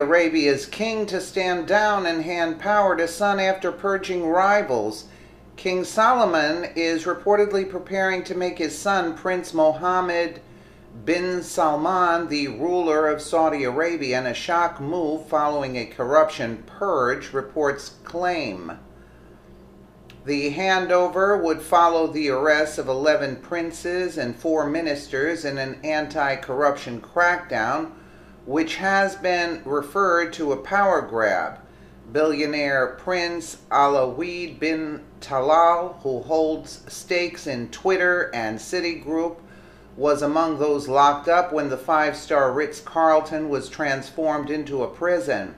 Arabia's king to stand down and hand power to son after purging rivals. King Solomon is reportedly preparing to make his son, Prince Mohammed bin Salman, the ruler of Saudi Arabia, in a shock move following a corruption purge, reports claim. The handover would follow the arrests of 11 princes and 4 ministers in an anti-corruption crackdown, which has been referred to a power grab. Billionaire Prince Alawid bin Talal, who holds stakes in Twitter and Citigroup, was among those locked up when the 5-star Ritz-Carlton was transformed into a prison.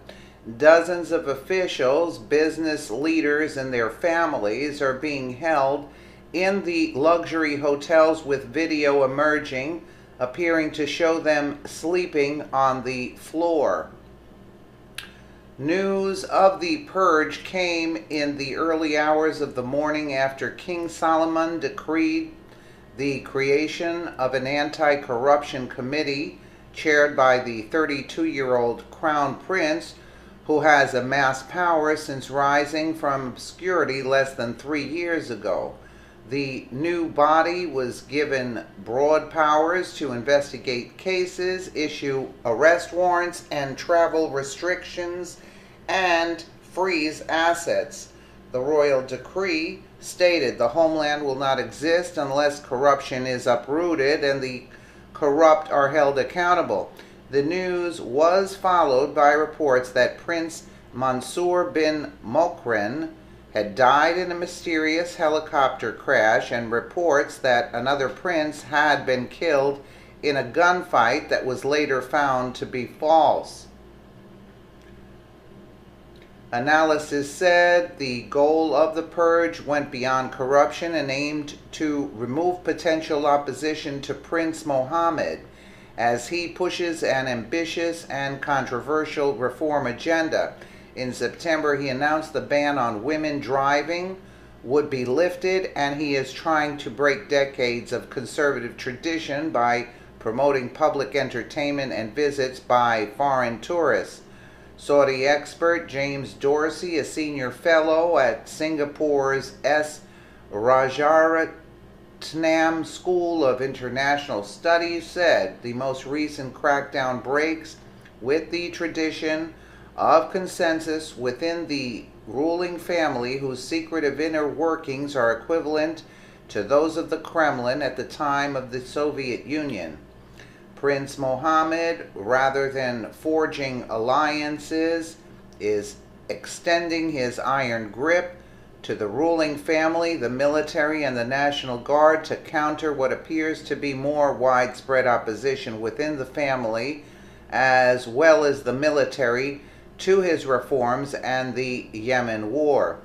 Dozens of officials, business leaders, and their families are being held in the luxury hotels, with video emerging appearing to show them sleeping on the floor. News of the purge came in the early hours of the morning after King Solomon decreed the creation of an anti-corruption committee chaired by the 32-year-old crown prince, who has amassed power since rising from obscurity less than 3 years ago. The new body was given broad powers to investigate cases, issue arrest warrants and travel restrictions, and freeze assets. The royal decree stated the homeland will not exist unless corruption is uprooted and the corrupt are held accountable. The news was followed by reports that Prince Mansour bin Mokren had died in a mysterious helicopter crash, and reports that another prince had been killed in a gunfight that was later found to be false. Analysis said the goal of the purge went beyond corruption and aimed to remove potential opposition to Prince Mohammed as he pushes an ambitious and controversial reform agenda. In September, he announced the ban on women driving would be lifted, and he is trying to break decades of conservative tradition by promoting public entertainment and visits by foreign tourists. Saudi expert James Dorsey, a senior fellow at Singapore's S. Rajaratnam School of International Studies, said the most recent crackdown breaks with the tradition of consensus within the ruling family, whose secretive inner workings are equivalent to those of the Kremlin at the time of the Soviet Union. Prince Mohammed, rather than forging alliances, is extending his iron grip to the ruling family, the military, and the National Guard to counter what appears to be more widespread opposition within the family, as well as the military, to his reforms and the Yemen war.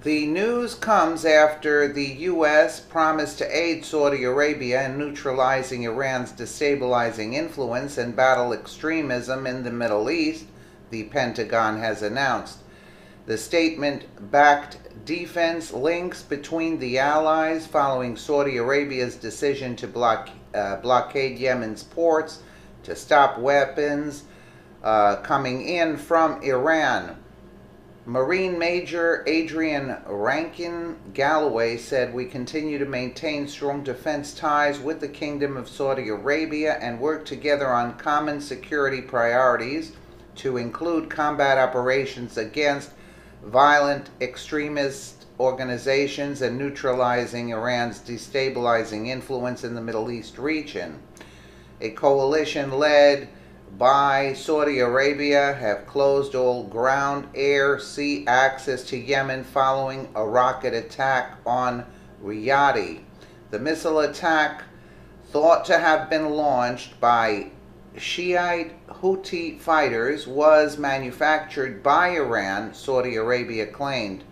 The news comes after the U.S. promised to aid Saudi Arabia in neutralizing Iran's destabilizing influence and battle extremism in the Middle East, the Pentagon has announced. The statement backed defense links between the allies following Saudi Arabia's decision to blockade Yemen's ports to stop weapons coming in from Iran. Marine Major Adrian Rankin Galloway said, "We continue to maintain strong defense ties with the Kingdom of Saudi Arabia and work together on common security priorities to include combat operations against violent extremist organizations and neutralizing Iran's destabilizing influence in the Middle East region." A coalition led by Saudi Arabia have closed all ground, air, sea access to Yemen following a rocket attack on Riyadh. The missile attack, thought to have been launched by Shiite Houthi fighters, was manufactured by Iran, Saudi Arabia claimed.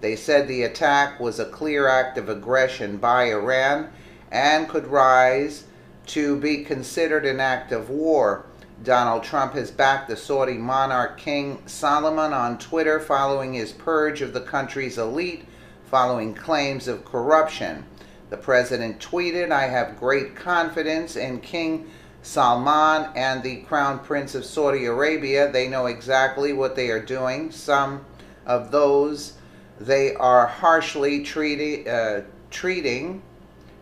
They said the attack was a clear act of aggression by Iran and could rise to be considered an act of war. Donald Trump has backed the Saudi monarch King Solomon on Twitter following his purge of the country's elite following claims of corruption. The president tweeted, "I have great confidence in King Salman and the Crown Prince of Saudi Arabia, they know exactly what they are doing. Some of those they are harshly treating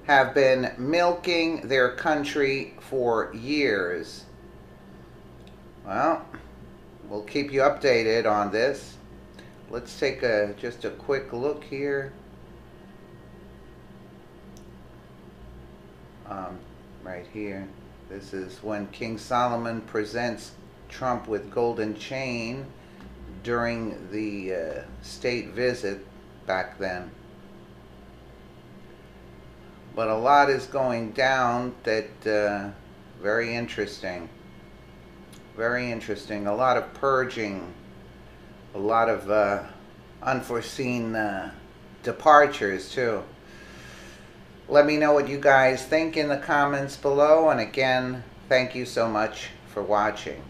have been milking their country for years. Well, we'll keep you updated on this. Let's take just a quick look here. Right here. This is when King Solomon presents Trump with golden chain during the state visit back then. But a lot is going down that very interesting. Very interesting. A lot of purging. A lot of unforeseen departures too. Let me know what you guys think in the comments below. And again, thank you so much for watching.